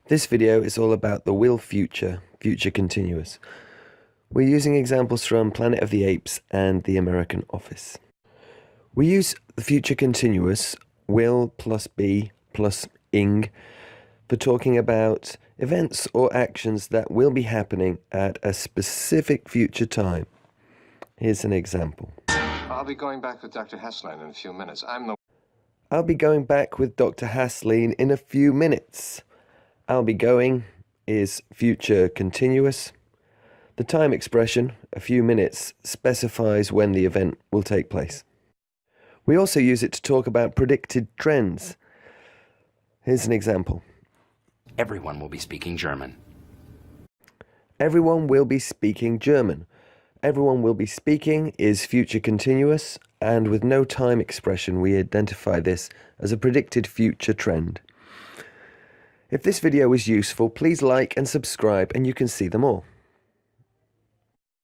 This video is all about the will future continuous. We're using examples from Planet of the Apes and The American Office. We use the future continuous, will plus be plus ing, for talking about events or actions that will be happening at a specific future time. Here's an example. I'll be going back with Dr. Haslin in a few minutes. I'll be going back with Dr. Haslin in a few minutes. I'll be going is future continuous. The time expression, a few minutes, specifies when the event will take place. We also use it to talk about predicted trends. Here's an example. Everyone will be speaking German. Everyone will be speaking German. Everyone will be speaking is future continuous, and with no time expression, we identify this as a predicted future trend. If this video was useful, please like and subscribe and you can see them all.